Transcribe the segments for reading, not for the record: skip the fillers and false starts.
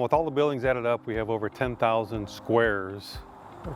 With all the buildings added up, we have over 10,000 squares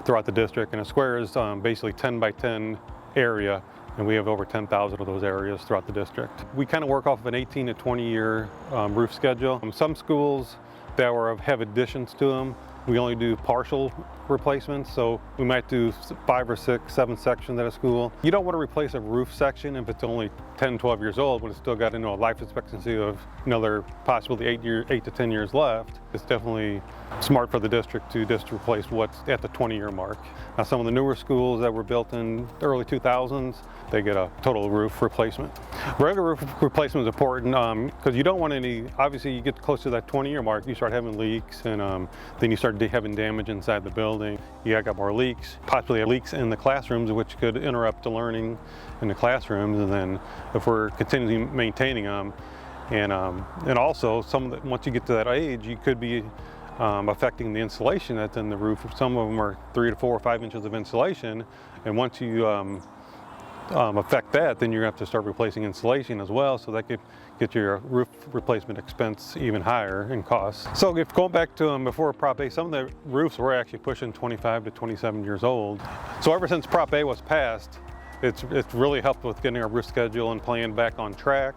throughout the district, and a square is basically 10 by 10 area, and we have over 10,000 of those areas throughout the district. We kind of work off of an 18 to 20 year roof schedule. Some schools that have additions to them, we only do partial replacements, so we might do 5 or 6, 7 sections at a school. You don't want to replace a roof section if it's only 10, 12 years old, when it's still got a life expectancy of another possibly 8 to 10 years left. It's definitely smart for the district to just replace what's at the 20-year mark. Now, some of the newer schools that were built in the early 2000s, they get a total roof replacement. Regular roof replacement is important because you don't want any, obviously you get close to that 20-year mark, you start having leaks, and then you start having damage inside the building. You got more leaks, possibly leaks in the classrooms, which could interrupt the learning in the classrooms. And then if we're continually maintaining them, and also once you get to that age, you could be affecting the insulation that's in the roof. Some of them are 3 to 4 or 5 inches of insulation, and once you affect that, then you're going to have to start replacing insulation as well, so that could get your roof replacement expense even higher in cost. So if going back to before Prop A, some of the roofs were actually pushing 25 to 27 years old. So ever since Prop A was passed, it's really helped with getting our roof schedule and plan back on track.